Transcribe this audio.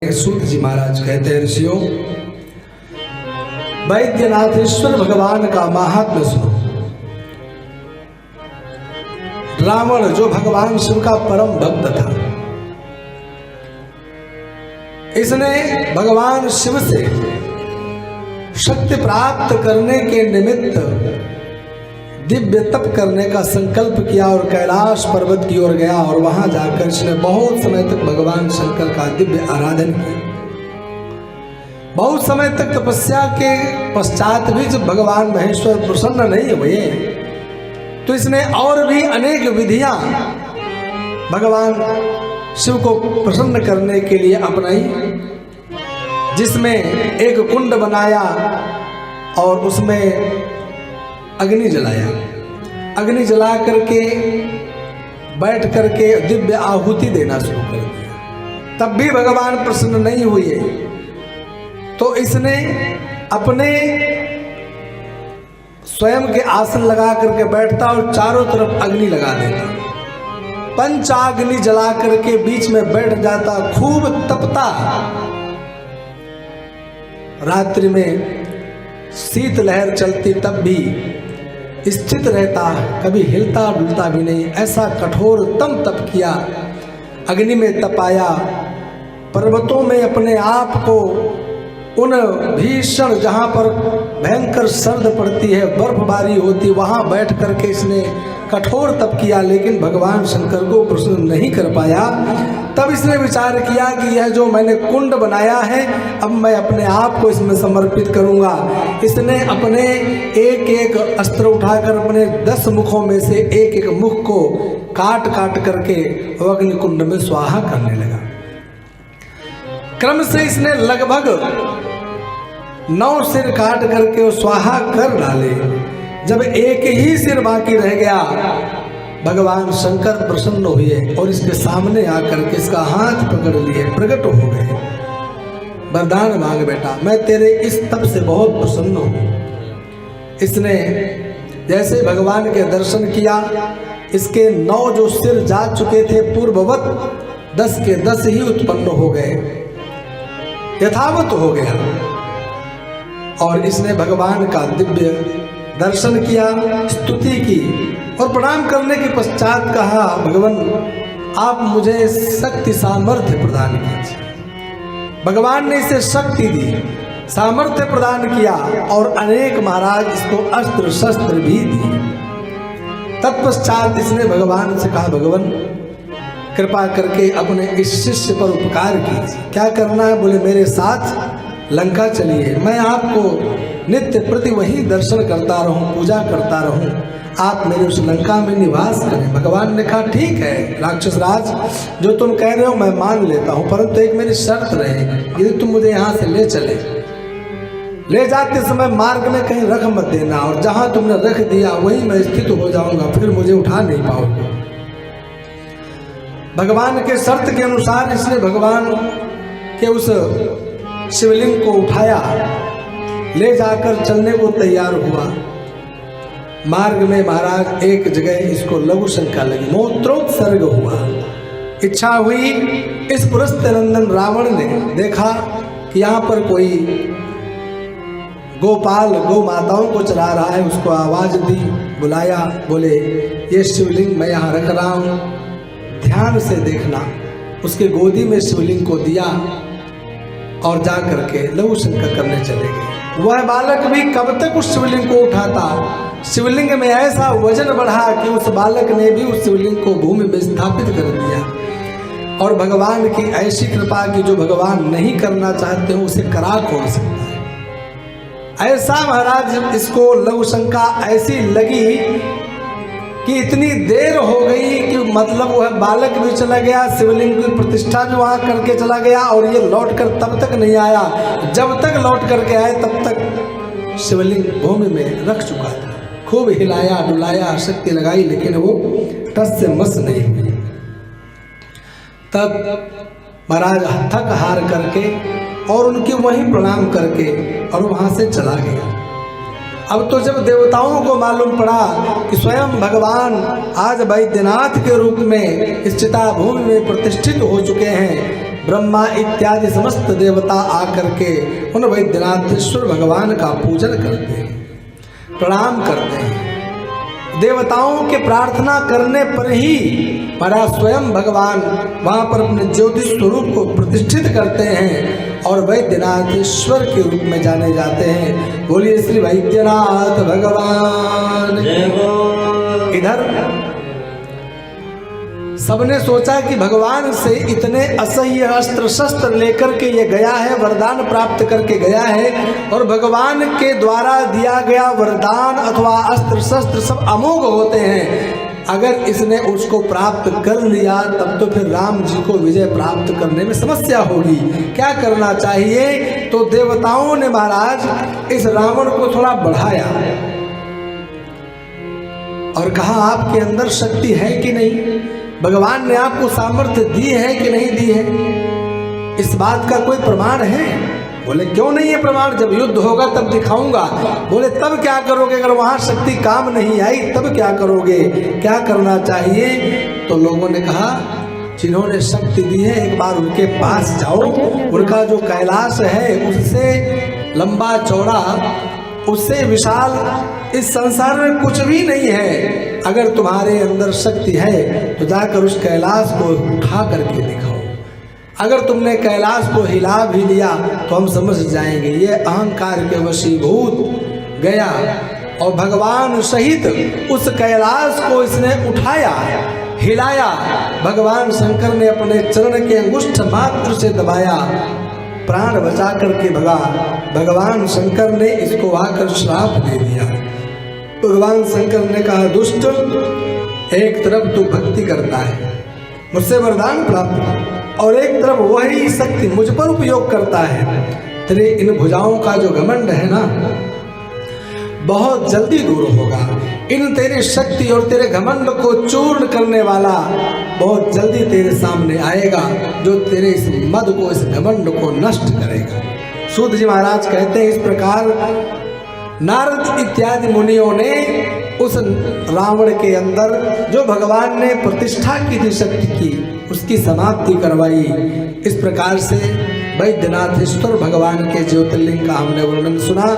सूत जी महाराज कहते हैं, ऋषियों वैद्यनाथेश्वर भगवान का महात्म्य सुनो। रावण जो भगवान शिव का परम भक्त था, इसने भगवान शिव से शक्ति प्राप्त करने के निमित्त दिव्य तप करने का संकल्प किया और कैलाश पर्वत की ओर गया और वहां जाकर इसने बहुत समय तक भगवान शंकर का दिव्य आराधन किया। बहुत समय तक तपस्या के पश्चात भी जब भगवान महेश्वर प्रसन्न नहीं हुए तो इसने और भी अनेक विधियां भगवान शिव को प्रसन्न करने के लिए अपनाई, जिसमें एक कुंड बनाया और उसमें अग्नि जलाया। अग्नि जला करके बैठ करके दिव्य आहुति देना शुरू कर दिया। तब भी भगवान प्रसन्न नहीं हुए तो इसने अपने स्वयं के आसन लगा करके बैठता और चारों तरफ अग्नि लगा देता, पंचाग्नि जला करके बीच में बैठ जाता, खूब तपता। रात्रि में शीतलहर चलती तब भी स्थित रहता, कभी हिलता डुलता भी नहीं। ऐसा कठोर तप किया, अग्नि में तपाया, पर्वतों में अपने आप को उन भीषण जहाँ पर भयंकर सर्द पड़ती है, बर्फबारी होती, वहाँ बैठ करके इसने कठोर तप किया, लेकिन भगवान शंकर को प्रसन्न नहीं कर पाया। तब इसने विचार किया कि यह जो मैंने कुंड बनाया है, अब मैं अपने आप को इसमें समर्पित करूंगा। इसने अपने एक एक अस्त्र उठाकर अपने 10 मुखों में से एक एक मुख को काट काट करके अग्नि कुंड में स्वाहा करने लगा। क्रम से इसने लगभग 9 सिर काट करके वो स्वाहा कर डाले। जब एक ही सिर बाकी रह गया, भगवान शंकर प्रसन्न हुए और इसके सामने आकर के इसका हाथ पकड़ लिए, प्रकट हो गए। वरदान मांग बेटा, मैं तेरे इस तप से बहुत प्रसन्न हूँ। इसने जैसे भगवान के दर्शन किया, इसके 9 जो सिर जा चुके थे पूर्ववत 10 के 10 ही उत्पन्न हो गए, यथावत हो गया। और इसने भगवान का दिव्य दर्शन किया, स्तुति की और प्रणाम करने के पश्चात कहा, भगवान आप मुझे शक्ति सामर्थ्य प्रदान कीजिए। भगवान ने इसे शक्ति दी, सामर्थ्य प्रदान किया और अनेक महाराज इसको अस्त्र शस्त्र भी दिए। तत्पश्चात इसने भगवान से कहा, भगवान कृपा करके अपने इस शिष्य पर उपकार कीजिए। क्या करना है? बोले मेरे साथ लंका चलिए, मैं आपको नित्य प्रति वही दर्शन करता रहूं, पूजा करता रहूं, आप मेरे उस लंका में निवास करें। भगवान ने कहा ठीक है राक्षस राज, जो तुम कह रहे हो मैं मान लेता हूं, परंतु एक मेरी शर्त रहेगी, यदि तुम मुझे यहाँ से ले चले, ले जाते समय मार्ग में कहीं रख मत देना, और जहां तुमने रख दिया वहीं मैं स्थित हो जाऊंगा, फिर मुझे उठा नहीं पाओगे। भगवान के शर्त के अनुसार इसने भगवान के उस शिवलिंग को उठाया, ले जाकर चलने को तैयार हुआ। मार्ग में महाराज एक जगह इसको लघु शंका लगी, मूत्रोत्सर्ग हुआ। इच्छा हुई, इस पुरस्त्यनंदन रावण ने देखा कि यहाँ पर कोई गोपाल गौ माताओं को चला रहा है, उसको आवाज दी, बुलाया, बोले ये शिवलिंग मैं यहाँ रख रहा हूँ, ध्यान से देखना। उसके गोदी में शिवलिंग को दिया और जा करके लघु शंका करने चले गए। वह बालक भी कब तक उस शिवलिंग को उठाता, शिवलिंग में ऐसा वजन बढ़ा कि उस बालक ने भी उस शिवलिंग को भूमि में स्थापित कर दिया। और भगवान की ऐसी कृपा की जो भगवान नहीं करना चाहते हो उसे करा कौन सकता है। ऐसा महाराज इसको लघु शंका ऐसी लगी कि इतनी देर हो गई कि मतलब वह बालक भी चला गया, शिवलिंग की प्रतिष्ठा भी वहाँ करके चला गया, और ये लौट कर तब तक नहीं आया। जब तक लौट करके आए तब तक शिवलिंग भूमि में रख चुका था। खूब हिलाया डुलाया, शक्ति लगाई, लेकिन वो टस से मस नहीं हुई। तब महाराज थक हार करके और उनके वहीं प्रणाम करके और वहाँ से चला गया। अब तो जब देवताओं को मालूम पड़ा कि स्वयं भगवान आज वैद्यनाथ के रूप में इस चिता भूमि में प्रतिष्ठित हो चुके हैं, ब्रह्मा इत्यादि समस्त देवता आकर के उन वैद्यनाथेश्वर भगवान का पूजन करते हैं, प्रणाम करते हैं। देवताओं के प्रार्थना करने पर ही महाराज स्वयं भगवान वहाँ पर अपने ज्योतिष स्वरूप को प्रतिष्ठित करते हैं और वैद्यनाथेश्वर के रूप में जाने जाते हैं। बोलिए श्री वैद्यनाथ भगवान। इधर सबने सोचा कि भगवान से इतने असह्य अस्त्र शस्त्र लेकर के ये गया है, वरदान प्राप्त करके गया है, और भगवान के द्वारा दिया गया वरदान अथवा अस्त्र शस्त्र सब अमोघ होते हैं। अगर इसने उसको प्राप्त कर लिया तब तो फिर राम जी को विजय प्राप्त करने में समस्या होगी। क्या करना चाहिए? तो देवताओं ने महाराज इस रावण को थोड़ा बढ़ाया और कहा आपके अंदर शक्ति है कि नहीं, भगवान ने आपको सामर्थ्य दी है कि नहीं दी है, इस बात का कोई प्रमाण है? बोले क्यों नहीं है प्रमाण, जब युद्ध होगा तब दिखाऊंगा। बोले तब क्या करोगे, अगर वहां शक्ति काम नहीं आई तब क्या करोगे, क्या करना चाहिए? तो लोगों ने कहा जिन्होंने शक्ति दी है एक बार उनके पास जाओ, उनका जो कैलाश है उससे लंबा चौड़ा, उससे विशाल इस संसार में कुछ भी नहीं है। अगर तुम्हारे अंदर शक्ति है तो जाकर उस कैलाश को उठा करके दिखाओ। अगर तुमने कैलाश को हिला भी लिया तो हम समझ जाएंगे ये अहंकार के वशीभूत गया। और भगवान सहित उस कैलाश को इसने उठाया, हिलाया। भगवान शंकर ने अपने चरण के अंगुष्ठ मात्र से दबाया, प्राण बचा करके भगा। भगवान शंकर ने इसको आकर श्राप दे दिया। भगवान शंकर ने कहा दुष्ट, एक तरफ तू भक्ति करता है, मुझसे वरदान प्राप्त, और एक तरफ वही शक्ति मुझ पर उपयोग करता है। तेरे इन भुजाओं का जो घमंड है ना, बहुत जल्दी दूर होगा। इन तेरी शक्ति और तेरे घमंड को चूर्ण करने वाला बहुत जल्दी तेरे सामने आएगा, जो तेरे इस मद को, इस घमंड को नष्ट करेगा। सूत जी महाराज कहते हैं इस प्रकार नारद इत्यादि मुनियों ने उस रावण के अंदर जो भगवान ने प्रतिष्ठा की थी शक्ति की, उसकी समाप्ति करवाई। इस प्रकार से वैद्यनाथेश्वर भगवान के ज्योतिर्लिंग का हमने वर्णन सुना।